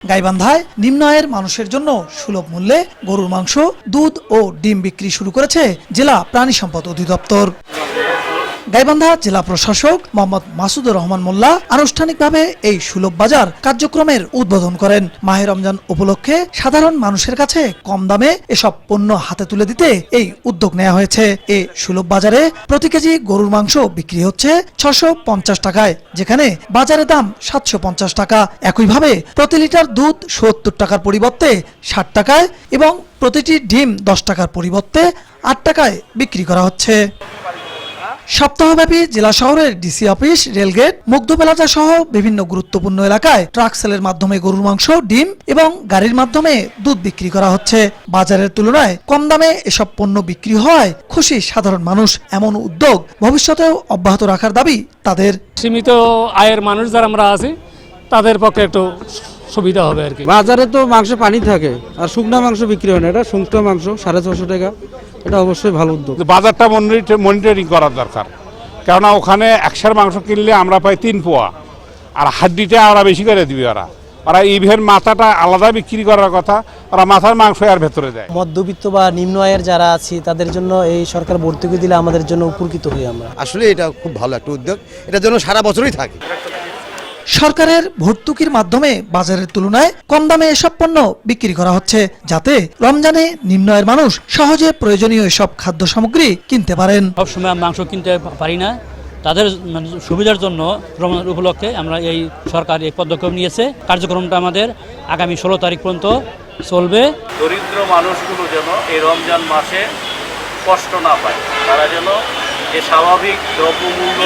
গাইবান্ধায় নিম্ন আয়ের মানুষের জন্য সুলভ মূল্যে গরুর মাংস, দুধ ও ডিম বিক্রি শুরু করেছে জেলা প্রাণী সম্পদ অধিদপ্তর। গাইবান্ধা জেলা প্রশাসক মোহাম্মদ মাসুদুর রহমান মোল্লা আনুষ্ঠানিকভাবে এই সুলভ বাজার কার্যক্রমের উদ্বোধন করেন। মাহে রমজান উপলক্ষে সাধারণ মানুষের কাছে কম দামে এসব পণ্য হাতে তুলে দিতে এই উদ্যোগ নেওয়া হয়েছে। এই সুলভ বাজারে প্রতি কেজি গরুর মাংস বিক্রি হচ্ছে 650 টাকায়, যেখানে বাজারে দাম 750 টাকা। একইভাবে প্রতি লিটার দুধ 70 টাকার পরিবর্তে 60 টাকায় এবং প্রতিটি ডিম 10 টাকার পরিবর্তে 8 টাকায় বিক্রি করা হচ্ছে। সপ্তাহব্যাপী জেলা শহরের ডিসি অফিস, রেলগেট, মুগ্ধ প্লাজা সহ বিভিন্ন গুরুত্বপূর্ণ এলাকায় ট্রাক সেলের মাধ্যমে গরুর মাংস, ডিম এবং গাড়ির মাধ্যমে দুধ বিক্রি করা হচ্ছে। বাজারের তুলনায় কম দামে এসব পণ্য বিক্রি হওয়ায় খুশি সাধারণ মানুষ। এমন উদ্যোগ ভবিষ্যতেও অব্যাহত রাখার দাবি তাদের। সীমিত আয়ের মানুষ যারা আমরা আছি তাদের পক্ষে একটু সুবিধা হবে আর কি। বাজারে তো মাংস পানি থাকে আর শুকনা মাংস বিক্রি হয় না, এটা শুকনা মাংস 650 টাকা, এটা অবশ্যই ভালো উদ্যোগ। বাজারটা মনিটরিং করার দরকার, কেননা ওখানে 100 মাংস কিনলে আমরা পাই 3 পোয়া, আর হাড্ডিটা ওরা বেশি করে দিবে। ওরা ইভেন মাথাটা আলাদা বিক্রি করার কথা, ওরা মাথার মাংস আর ভেতরে দেয়। মধ্যবিত্ত বা নিম্ন আয়ের যারা আছি তাদের জন্য এই সরকার ভর্তুকি দিলে আমাদের জন্য উপকৃত হই আমরা। আসলে এটা খুব ভালো একটা উদ্যোগ, এটার জন্য সারা বছরই থাকে। সরকারের ভর্তুকির মাধ্যমে বাজারের তুলনায় কম দামে এসব পণ্য বিক্রি করা হচ্ছে, যাতে রমজানে নিম্ন আয়ের মানুষ সহজে প্রয়োজনীয় এসব খাদ্য সামগ্রী কিনতে পারেন। সবসময় মাংস কিনতে পারি না, তাদের সুবিধার জন্য রমজান উপলক্ষে আমরা এই সরকার এই পদক্ষেপ নিয়েছে। কার্যক্রমটা আমাদের আগামী 16 তারিখ পর্যন্ত চলবে। দরিদ্র মানুষগুলো যেন এই রমজান মাসে কষ্ট না পায়, তারা যেন যে স্বাভাবিক দ্রব্যমূল্য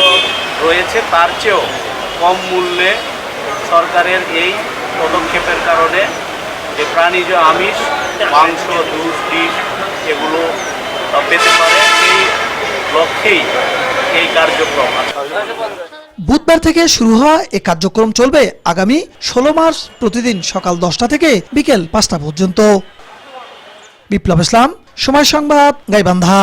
রয়েছে তার চেয়েও কম মূল্যে সরকারের এই পদক্ষেপের কারণে যে প্রাণীজ আমিষ, মাংস, দুধ, ডিম এগুলো পেতে পারে, এই লক্ষ্যেই এই কার্যক্রম। বুধবার থেকে শুরু হওয়া এই কার্যক্রম চলবে আগামী 16 মার্চ প্রতিদিন সকাল 10টা থেকে বিকেল 5টা পর্যন্ত। বিপ্লব ইসলাম, সময় সংবাদ, গাইবান্ধা।